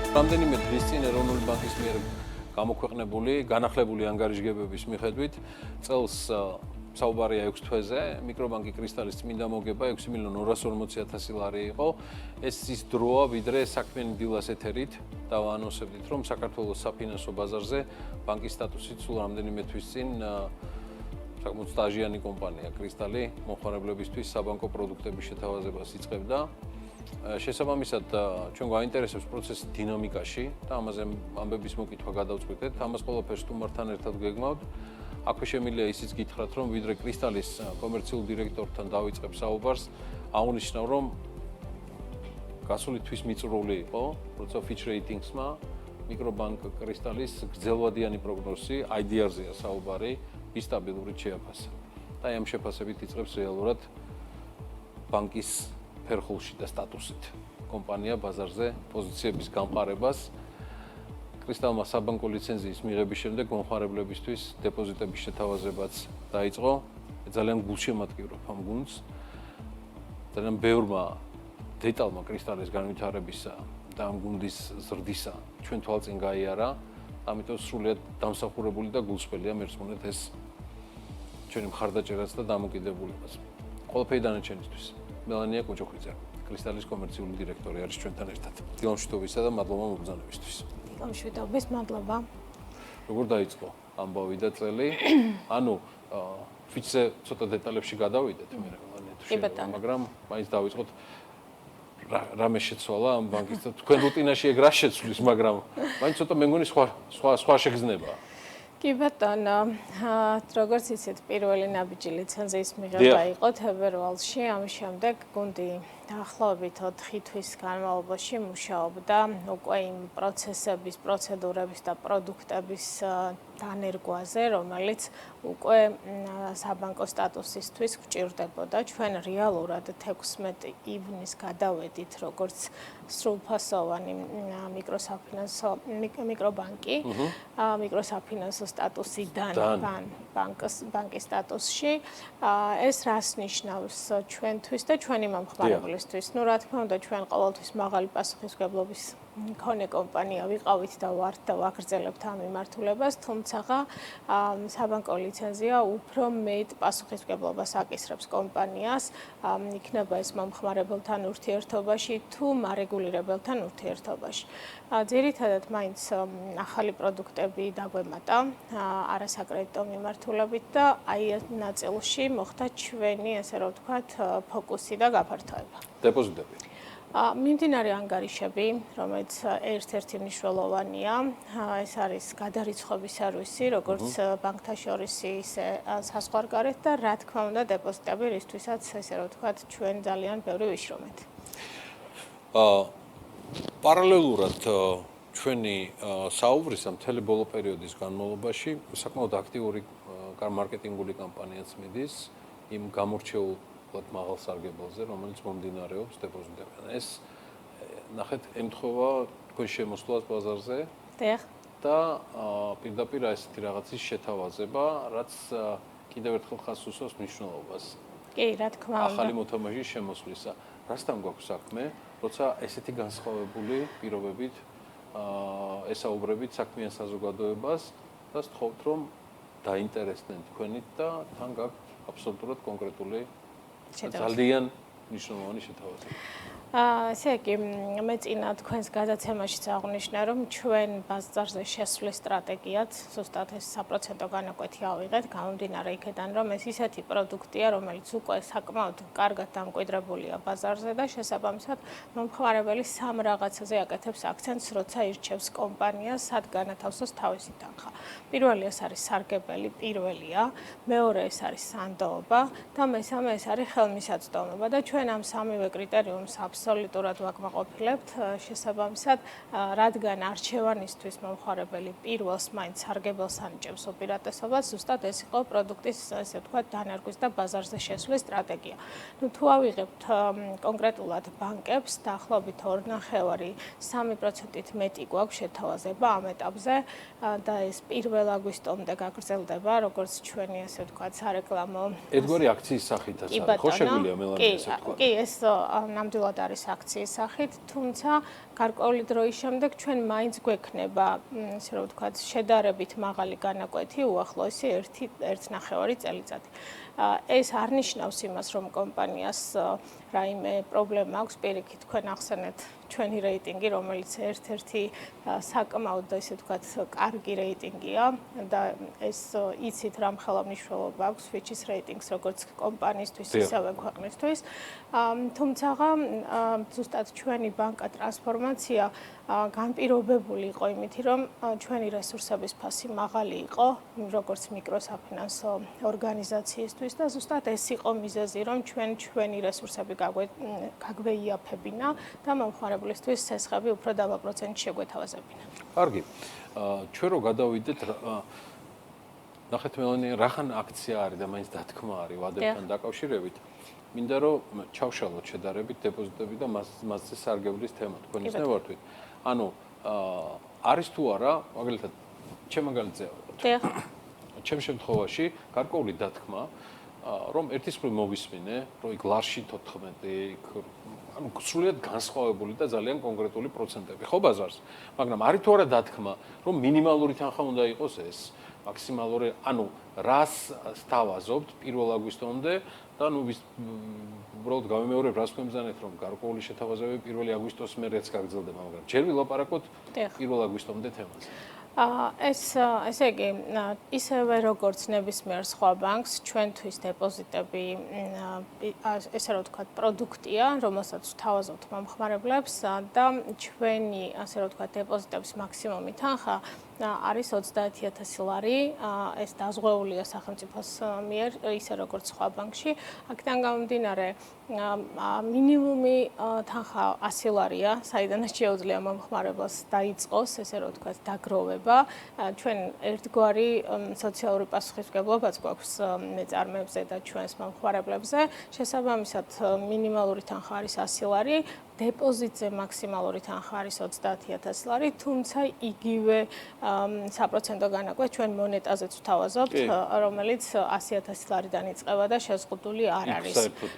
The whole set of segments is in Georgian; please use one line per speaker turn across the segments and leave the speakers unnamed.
რამდენიმე დღის წინ ეროვნული ბანკის მიერ გამოქვეყნებული განახლებული ანგარიშგებების მიხედვით წელს საუბარია 6 თვეზე მიკრობანკი კრისტალის წმინდა მოგება 6.240.000 ლარი იყო. ეს ის დროა, ვიდრე საქმიანი დილას ეთერით დავაანონსებდით, რომ საქართველოს საფინანსო ბაზარზე ბანკის სტატუსით სულ რამდენიმე თვის წინ საკმაოდ სტაჟიანი კომპანია კრისტალი მომხმარებლებისთვის საბანკო პროდუქტების შეთავაზებას იწყებდა. შესაბამისად, ჩვენ გვაინტერესებს პროცესის დინამიკაში და ამაზე ამბების მოკითხვა გადავწყვიტეთ. ამას ყველაფერს სტუმართან ერთად გეგმავთ. აქვე შემიძლია ისიც გითხრათ, რომ ვიდრე კრისტალის კომერციულ დირექტორთან დავიწყებ საუბარს, აღნიშნავ, რომ გასული თვის მიწრული იყო, როცა Fitch Ratings-მა მიკრობანკ კრისტალის გრძელვადიანი პროგნოზი IDR-ზეა საუბარი, ის სტაბილურით შეაფასა. და ამ შეფასებით იწყებს რეალურად ბანკის ფერხულში და სტატუსით კომპანია ბაზარზე პოზიციების გამყარებას. კრისტალმა საბანკო ლიცენზიის მიღების შემდეგ მომხმარებლებისთვის დეპოზიტების შეთავაზებაც დაიწყო. ძალიან გულშემატკივრობ ამ გუნდს. ძალიან ბევრმა დეტალმა კრისტალის განვითარებისა და ამ გუნდის ზრდისა ჩვენ თვალწინ გაიარა. ამიტომ სრულიად დამსახურებული და გულსხმელია მერწმუნეთ ეს ჩვენი მხარდაჭერაც და დამოკიდებულებას. ყველაფერი დანარჩენისთვის. მელანია კოჭოხიძე, კრისტალის კომერციული დირექტორი არის ჩვენთან ერთად. დილამშვიდობისა და მადლობა მოგზაურობისთვის.
დილამშვიდობის, მადლობა.
როგორ დაიწყო ამბავი და წელი? ანუ Fitch-ზე ცოტა დეტალებში გადავიდეთ მე მელანია, მაგრამ მაინც დავიწყოთ რამე შეცვალა ამ ბანკის და თქვენ რუტინაში ეგ რა შეცვლის, მაგრამ მაინც ცოტა მე მგონი სხვა შეგრძნება.
კი ბატონო, როგორც იცით, პირველი ნაბიჯი ლიცენზიის მიღება იყო თებერვალში, ამის შემდეგ გუნდი დაახლოებით 4 თვის განმავლობაში მუშაობდა უკვე იმ პროცესების, პროცედურების და პროდუქტების დანერგვაზე, რომელიც უკვე საბანკო სტატუსისთვის გვჭირდებოდა. ჩვენ რეალურად 16 ივნისს გადავედით როგორც სრულფასოვანი მიკრობანკი, მიკროსაფინანსო სტატუსიდან ბანკის სტატუსში. ეს რას ნიშნავს ჩვენთვის და ჩვენი მომხმარებლისთვის? Ну, რა თქმა უნდა, ჩვენ ყოველთვის მაღალი პასუხისმგებლობის მქონე კომპანია ვიყავით და ვართ და ვაგრძელებთ ამ მიმართულებას, თუმცა საბანკო ლიცენზია უფრო მეტ პასუხისმგებლობას აკისრებს კომპანიას, იქნება ეს მომხმარებელთან ურთიერთობაში თუ მარეგულირებელთან ურთიერთობაში. ძირითადად მაინც ახალი პროდუქტები დაგვემატა არასაკრედიტო მიმართულებით და აი ეს ნაწილში მოხდა ჩვენი, ესე რომ ვთქვათ, ფოკუსი და გაფართოება.
დეპოზიტები.
მიმდინარე ანგარიშები, რომელიც ერთ-ერთი მნიშვნელოვანია, ეს არის გადარიცხვების სერვისი, როგორც ბანკთა შორის, ისე საზღვარგარეთ და რა თქმა უნდა დეპოზიტები, რისთვისაც ესე რომ ვთქვათ, ჩვენ ძალიან ბევრი ვიშრომეთ.
პარალელურად ჩვენი საუბრისა მთელი ბოლო პერიოდის განმავლობაში საკმაოდ აქტიური მარკეტინგული კამპანიაც მიდის იმ გამორჩეულ მაღალ სარგებელზე, რომელიც მომდინარეობს დეპოზიტებიდან. ეს ნახეთ ემთხვევა თქვენ შემოსვლას ბაზარზე.
დიახ.
და პირდაპირ ესეთი რაღაცის შეთავაზება, რაც კიდევ ერთხელ ხაზს უსვამს მნიშვნელობას.
კი, რა თქმა უნდა.
ახალი მოთამაშის შემოსვლისა. რასთან გვაქვს საქმე, როცა ესეთი განსხვავებული პირობებით ესაუბრებით საქმიან საზოგადოებას და სთხოვთ, რომ დაინტერესდნენ თქვენით და თან გაქვთ აბსოლუტურად კონკრეტული ძალიან მნიშვნელოვანი შეთავაზება.
ესე იგი, მე წინა თქვენს გადაცემაშიც აღვნიშნე, რომ ჩვენ ბაზარზე შესვლის სტრატეგიად ზუსტად ეს საპროცენტო განაკვეთი ავიღეთ, გამომდინარე იქიდან, რომ ეს ისეთი პროდუქტია, რომელიც უკვე საკმაოდ კარგად დამკვიდრებულია ბაზარზე და შესაბამისად მომხმარებელი სამ რაღაცაზე აკეთებს აქცენტს, როცა ირჩევს კომპანიას, სად განათავსოს თავისი თანხა. პირველი ეს არის სარგებელი, პირველია, მეორე ეს არის სანდოობა და მესამე ეს არის ხელმისაწვდომობა და ჩვენ ამ სამივე კრიტერიუმს აბსოლუტურად ვაკმაყოფილებთ, შესაბამისად, რადგან არჩევანისთვის მომხმარებელი პირველს მაინც სარგებელს ანიჭებს უპირატესობას, ზუსტად ეს იყო პროდუქტის, ესე ვთქვათ, დანერგვის და ბაზარზე შესვლის სტრატეგია. ნუ თუ ავიღებთ კონკრეტულად ბანკებს, დაახლოებით 2.5-3%-ით მეტი გვაქვს შეთავაზება ამ ეტაპზე და ეს 1 აგვისტომდე გაგრძელდება, როგორც ჩვენი, ესე ვთქვათ, სარეკლამო
ერთგვარი აქციის სახითაც არის. ხო შეგვიძლია მელანია ესე ვთქვათ.
კი, ეს ნამდვილად არის აქციის სახით, თუმცა გარკვეული დროის შემდეგ ჩვენ მაინც გვექნება, ისე რომ ვთქვათ, შედარებით მაღალი განაკვეთი უახლოესი 1.5 წელიწადი. ეს არ ნიშნავს იმას, რომ კომპანიას რაიმე პრობლემა აქვს, პირიქით, თქვენ ახსენეთ ჩვენი რეიტინგი, რომელიც ერთ-ერთი საკმაოდ, ისე ვთქვათ, კარგი რეიტინგია და ეს იცით რა მხოლოდ მნიშვნელობა აქვს Fitch-ის რეიტინგს როგორც კომპანიისთვის, ისევე ქვეყნისთვის. თუმცა ზუსტად ჩვენი ბანკა ტრანსფორმაცია განპირობებული იყო იმითი, რომ ჩვენი რესურსების ფასი მაღალი იყო, როგორც მიკროსაფინანსო ორგანიზაციისთვის და ზუსტად ეს იყო მიზეზი, რომ ჩვენი რესურსები გაგვეიაფებინა და მომხმარებლისთვის ცესხები უფრო დაბალ პროცენტში შეგვეთავაზებინა.
კარგი. ჩვენ რო გადავიდეთ ნახეთ მელონი რახან აქცია არის და მაინც დათქმა არის ვადებთან დაკავშირებით. მინდა რომ ჩავშალოთ შედარებით დეპოზიტები და მასზე სარგებლის თემა თქვენ ისნევართვით. ანუ არის თუ არა, მაგალითად, ჩემ მაგალითზე ჩემ შემთხვევაში გარკვეული დათქმა, რომ ერთის მხრივ მოვისმინე, რომ იქ ლარში 14, ანუ სრულიად განსხვავებული და ძალიან კონკრეტული პროცენტები ხო ბაზარს, მაგრამ არის თუ არა დათქმა, რომ მინიმალური თანხა უნდა იყოს ეს, მაქსიმალური, ანუ რას სთავაზობთ 1 აგვისტომდე და ნუ უბრალოდ გავიმეორებ რას ქვემზანეთ, რომ გარკვეული შეთავაზებები 1 აგვისტოს მერეც გაგრძელდება, მაგრამ ჯერ ვილაპარაკოთ 1 აგვისტომდე თემაზე.
ესე იგი, ისევე როგორც ნებისმიერ სხვა ბანკს, ჩვენთვის დეპოზიტები ესე რომ ვთქვათ, პროდუქტია, რომელსაც ვთავაზობთ მომხმარებლებს და ჩვენი, ასე რომ ვთქვათ, დეპოზიტების მაქსიმუმი თანხა არის 30.000 ლარი. ეს დაზღვეულია სახელმწიფოს მიერ, ისე როგორც სხვა ბანკში. აქედან გამომდინარე, მინიმუმი თანხა 100 ლარია, საიდანაც შეუძლია მომხმარებლს დაიწყოს, ესე რომ ვთქვათ, დაგროვება. ჩვენ ერთგვარი სოციალური პასუხისმგებლობაც გვაქვს მეწარმეებზე და ჩვენს მომხმარებლებზე. შესაბამისად, მინიმალური თანხა არის 100 ლარი. დეპოზიტზე მაქსიმალური თანხა არის 30.000 ლარი, თუმცა იგივე საპროცენტო განაკვეთ ჩვენ მონეტაზეც ვთავაზობთ, რომელიც 100.000 ლარიდან იწყება და შეზღუდული არ არის.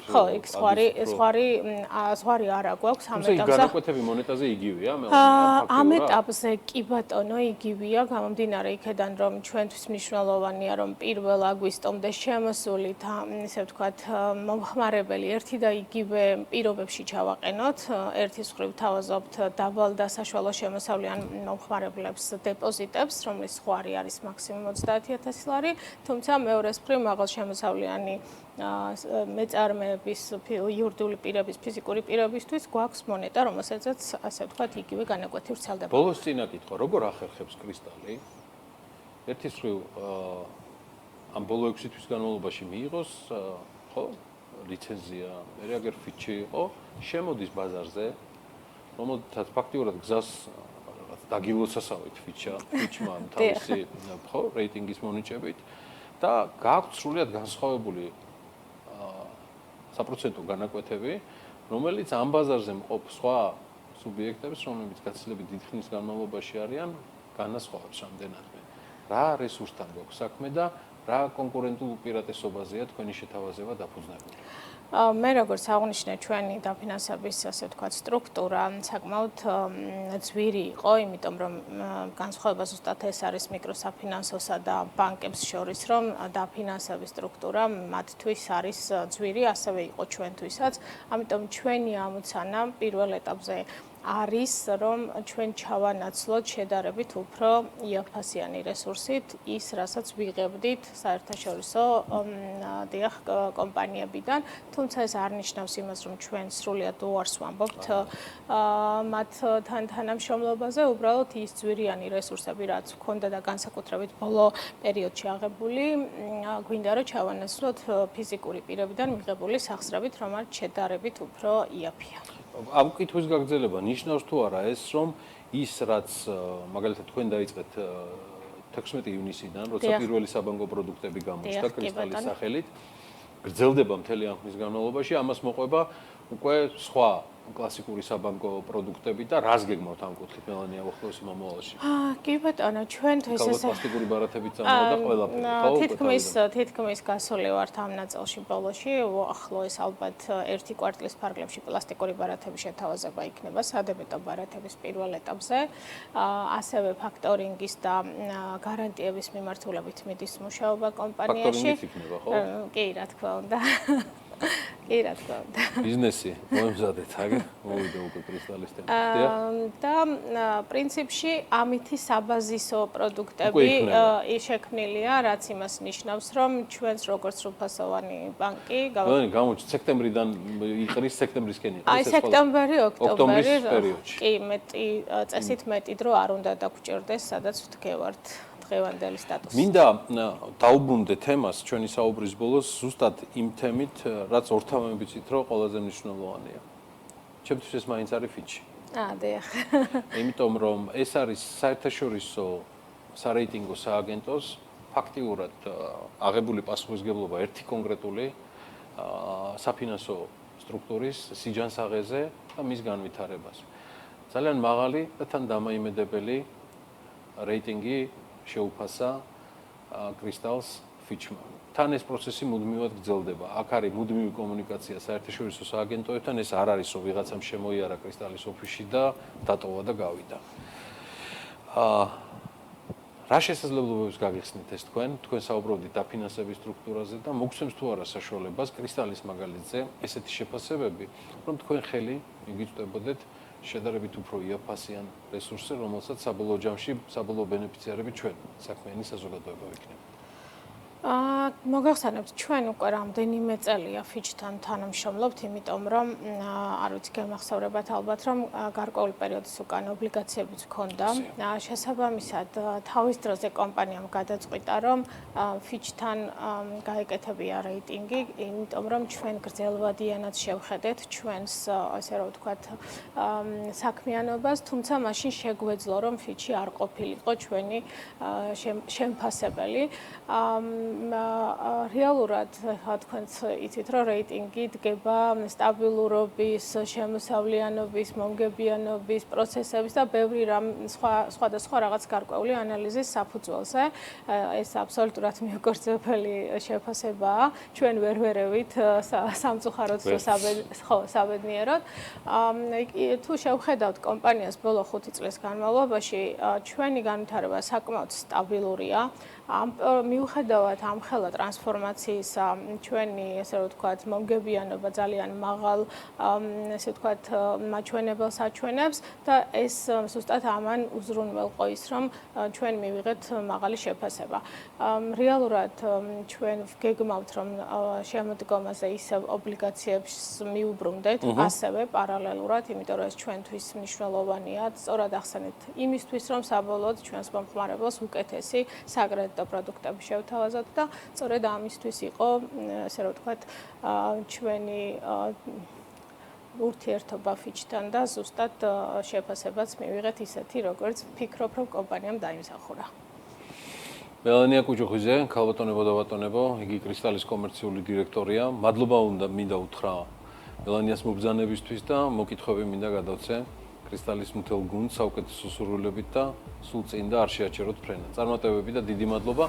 ხო, იქ ზღვარი არ აქვს ამ ეტაპზე.
თუმცა განაკვეთები მონეტაზე იგივეა,
ამ ეტაპზე კი ბატონო, იგივეა, გამომდინარე იქედან, რომ ჩვენთვის მნიშვნელოვანია, რომ 1 აგვისტომდე შემოსული, ისე ვთქვათ, მომხმარებელი ერთი და იგივე პირობებში ჩავაყენოთ. ერთის მხრივ ვთავაზობთ დაბალ და საშუალო შემოსავლიან მომხმარებლებს დეპოზიტებს, რომლის ზღვარი არის მაქსიმუმ 30.000 ლარი, თუმცა მეორეს მხრივ მაღალშემოსავლიანი მეწარმეების იურიდიული პირების, ფიზიკური პირებისთვის გვაქვს მონეტა, რომელსაც ასე ვთქვათ, იგივე განაკვეთი ვრცელდება.
ბოლოს წინა კითხვა, როგორ ახერხებს კრისტალი? ერთის მხრივ ამ ბოლო 6 თვის განმავლობაში მიიღოს, ხო? ლიცენზია, მე აგერ Fitch-ი იყო, შემოდის ბაზარზე, რომელთაც ფაქტიურად გზას რაღაც დაგილოცასავით Fitch-მა თავისი ხო, რეიტინგის მონიჭებით და გააქვთ სრულიად განსხვავებული საპროცენტო განაკვეთები, რომელიც ამ ბაზარზე მყოფ სხვა სუბიექტებს, რომლებიც გაცილებით დიდი ხნის განმავლობაში არიან, განასხვავებს რამდენადმე. რა რესურსთან გვაქვს საქმე და რა კონკურენტულ უპირატესობაზეა თქვენი შეთავაზება დაფუძნებული?
მე როგორც აღნიშნე, ჩვენი დაფინანსების, ასე ვთქვათ, სტრუქტურა საკმაოდ ძვირი იყო, იმიტომ რომ განსხვავება ზუსტად ეს არის მიკროსაფინანსოსა და ბანკებს შორის, რომ დაფინანსების სტრუქტურა მათთვის არის ძვირი, ასევე იყო ჩვენთვისაც. ამიტომ ჩვენი ამოცანა პირველ ეტაპზე არის, რომ ჩვენ ჩავანაცვლოთ შედარებით უფრო იაფფასიანი რესურსით ის, რასაც ვიღებდით საერთაშორისო დიახ კომპანიებიდან, თუმცა ეს არ ნიშნავს იმას, რომ ჩვენ სრულიად უარს ვამბობთ მათთან თანამშრომლობაზე, უბრალოდ ის ძვირიანი რესურსები, რაც ჰქონდა და განსაკუთრებით ბოლო პერიოდში აღებული, გვინდა რომ ჩავანაცვლოთ ფიზიკური პირებიდან მიღებული სახსრებით, რომელიც შედარებით უფრო იაფია.
ამ კითხვის გაგრძელება ნიშნავს თუ არა ეს, რომ ის რაც მაგალითად თქვენ დაიწყეთ 16 ივნისიდან, როცა პირველი საბანკო პროდუქტები გამოჩნდა კრისტალის სახელით, გრძელდება მთელი ამ ხნის განმავლობაში, ამას მოყვება უკვე სხვა კლასიკური საბანკო პროდუქტები და რას გეგმავთ ამ კუთხით მელანია უახლოეს მომავალში?
კი ბატონო, ჩვენთვის
ეს პლასტიკური ბარათებით წამოვა და ყველაფერი.
თითქმის გასული ვართ ამ ნაწილში ბოლოში. ახლოეს ალბათ ერთი კვარტლის ფარგლებში პლასტიკური ბარათების შეთავაზება იქნება სადებეტო ბარათების პირველ ეტაპზე. ასევე ფაქტორინგის და გარანტიების მიმართულებით მიდის მუშაობა კომპანიაში.
ფაქტორინგიც იქნება, ხო?
კი, რა თქმა უნდა. კი, რა თქმა უნდა.
ბიზნესი მოემზადეთ, აგერ მოვიდა უკვე კრისტალისტები.
და პრინციპში ამითი საბაზისო პროდუქტები შექმნილია, რაც იმას ნიშნავს, რომ ჩვენს როგორც სრულფასოვანი ბანკი
გამოჩნდა სექტემბრიდან იყრის სექტემბრისკენ იყრის
აი სექტემბერი, ოქტომბერი
პერიოდში.
კი, წესით მეტი დრო არ უნდა დაგჭირდეს, სადაც ვდგევართ. დღევანდელი სტატუსი.
მინდა დაუბრუნდე თემას ჩვენი საუბრის ბოლოს ზუსტად იმ თემით, რაც ორთავე ვიცით, რომ ყველაზე მნიშვნელოვანია. ჩემთვის ეს მაინც არის ფიჩი.
დიახ.
იმიტომ რომ ეს არის საერთაშორისო სარეიტინგო სააგენტოს ფაქტიურად აღებული პასუხისმგებლობა ერთი კონკრეტული საფინანსო სტრუქტურის სიჯანსაღეზე და მის განვითარებას. ძალიან მაღალი და თან დამაიმედებელი რეიტინგი შეუფასა კრისტალს ფიჩმა. თან ეს პროცესი მუდმივად გრძელდება. აქ არის მუდმივი კომუნიკაცია საერთაშორისო სააგენტოებთან, ეს არ არის რომ ვიღაცამ შემოიარა კრისტალის ოფისში და დატოვა და გავიდა. რა შესაძლებლობებს გაგიხსნით ეს თქვენ საუბრობდით დაფინანსების სტრუქტურაზე და მოგცემს თუ არა საშუალებას კრისტალის მაგალითზე ესეთი შეფასებები, რომ თქვენ ხელი მიგიწვდებოდეთ შედარებით უფრო იაფასიან რესურსზე, რომელსაც საბოლოო ჯამში საბოლოო ბენეფიციარები ჩვენ საქმიანი საზოგადოება ვიქნებით.
მოგახსენებთ, ჩვენ უკვე რამდენიმე წელია ფიჩთან თანამშრომლობთ, იმიტომ რომ არ ვიცი გემახსოვრებათ ალბათ, რომ გარკვეული პერიოდის უკან ობლიგაციებიც ჰქონდა. შესაბამისად, თავის დროზე კომპანიამ გადაწყვიტა, რომ ფიჩთან გაეკეთებია რეიტინგი, იმიტომ რომ ჩვენ გრძელვადიანად შევხედეთ ჩვენს, ასე რომ ვთქვათ, საქმიანობას, თუმცა მაშინ შეგვეძლო, რომ ფიჩი არ ყოფილიყო ჩვენი შემფასებელი. რეალურად თქვენც იცით, რომ რეიტინგი დგება სტაბილურობის, შემოსავლიანობის, მომგებიანობის, პროცესების და ბევრი რამ სხვადასხვა რაღაც გარკვეული ანალიზის საფუძველზე. ეს აბსოლუტურად მიუკერძებელი შეფასებაა. ჩვენ ვერ ვერევით სამწუხაროდ საბედნიეროდ. თუ შევხედავთ კომპანიას ბოლო 5 წლის განმავლობაში, ჩვენი განვითარება საკმაოდ სტაბილურია. მიუხედავად ამხელა ტრანსფორმაციისა, ჩვენი, ესე ვთქვათ, მომგებიანობა ძალიან მაღალ, ესე ვთქვათ, მაჩვენებელს აჩვენებს და ეს ზუსტად ამან უზრუნველყო ის, რომ ჩვენ მივიღეთ მაღალი შეფასება. რეალურად ჩვენ გეგმავთ, რომ შემოდგომაზე ისევ ობლიგაციებს მიუბრუნდეთ, ასევე პარალელურად, იმიტომ რომ ეს ჩვენთვის მნიშვნელოვანია, სწორად ახსენეთ იმისთვის, რომ საბოლოოდ ჩვენს მომხმარებელს უკეთესი საკრედიტო პროდუქტები შევთავაზოთ და სწორედ ამისთვის იყო, ასე რომ ვთქვათ, ჩვენი ურთიერთობა ფიჩთან და ზუსტად შეფასებაც მივიღეთ ისეთი, როგორც ვფიქრობ, რომ კომპანიამ დაიმსახურა.
მელანია კუჯუხიძე, ქალბატონებო და ბატონებო, იგი კრისტალის კომერციული დირექტორია. მადლობა მინდა უთხრა მელანიას მობრძანებისთვის და მოკითხვები მინდა გადავცე კრისტალის მთელ გუნდს საუკეთესო სურვილებით და სულ წინ და არ შეაჩეროთ ფრენა. წარმატებები და დიდი მადლობა.